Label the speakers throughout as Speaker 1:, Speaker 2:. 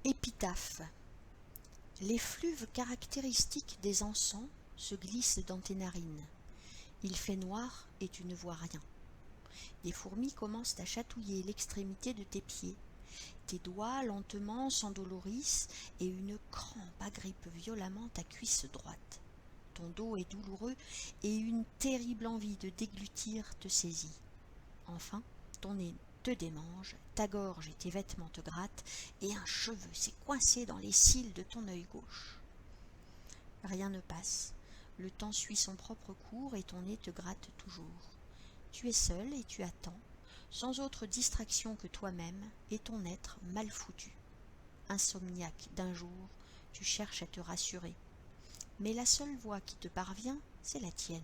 Speaker 1: Épitaphe. Les fluves caractéristiques des encens se glissent dans tes narines. Il fait noir et tu ne vois rien. Des fourmis commencent à chatouiller l'extrémité de tes pieds. Tes doigts lentement s'endolorissent et une crampe agrippe violemment ta cuisse droite. Ton dos est douloureux et une terrible envie de déglutir te saisit. Enfin, ton nez te démange, ta gorge et tes vêtements te grattent, et un cheveu s'est coincé dans les cils de ton œil gauche. Rien ne passe, le temps suit son propre cours et ton nez te gratte toujours. Tu es seul et tu attends, sans autre distraction que toi-même et ton être mal foutu. Insomniaque d'un jour, tu cherches à te rassurer. Mais la seule voix qui te parvient, c'est la tienne.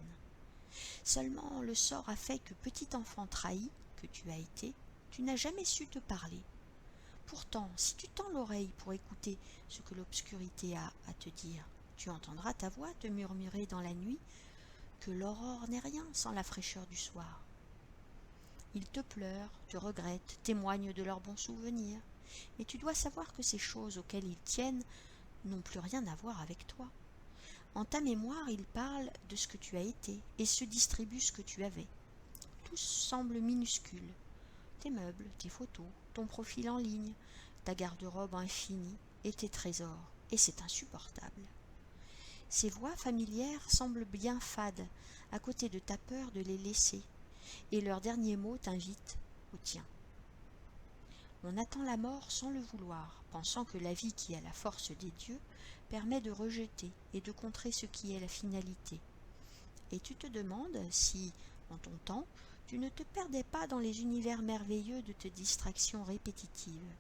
Speaker 1: Seulement le sort a fait que petit enfant trahi, que tu as été, tu n'as jamais su te parler. Pourtant, si tu tends l'oreille pour écouter ce que l'obscurité a à te dire, tu entendras ta voix te murmurer dans la nuit que l'aurore n'est rien sans la fraîcheur du soir. Ils te pleurent, te regrettent, témoignent de leurs bons souvenirs, et tu dois savoir que ces choses auxquelles ils tiennent n'ont plus rien à voir avec toi. En ta mémoire, ils parlent de ce que tu as été et se distribuent ce que tu avais. Tout semble minuscule. Tes meubles, tes photos, ton profil en ligne, ta garde-robe infinie et tes trésors. Et c'est insupportable. Ces voix familières semblent bien fades à côté de ta peur de les laisser, et leurs derniers mots t'invitent au tien. On attend la mort sans le vouloir, pensant que la vie qui a la force des dieux permet de rejeter et de contrer ce qui est la finalité. Et tu te demandes si, en ton temps, tu ne te perdais pas dans les univers merveilleux de tes distractions répétitives.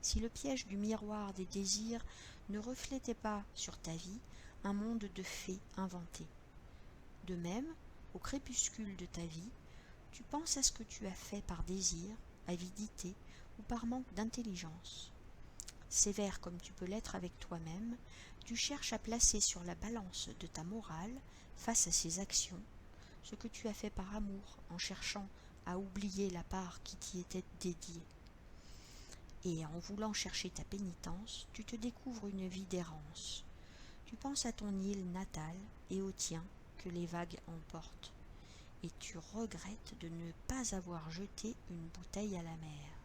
Speaker 1: Si le piège du miroir des désirs ne reflétait pas sur ta vie un monde de fées inventées. De même, au crépuscule de ta vie, tu penses à ce que tu as fait par désir, avidité ou par manque d'intelligence. Sévère comme tu peux l'être avec toi-même, tu cherches à placer sur la balance de ta morale, face à ces actions, ce que tu as fait par amour en cherchant à oublier la part qui t'y était dédiée. Et en voulant chercher ta pénitence, tu te découvres une vie d'errance. Tu penses à ton île natale et au tien que les vagues emportent. Et tu regrettes de ne pas avoir jeté une bouteille à la mer.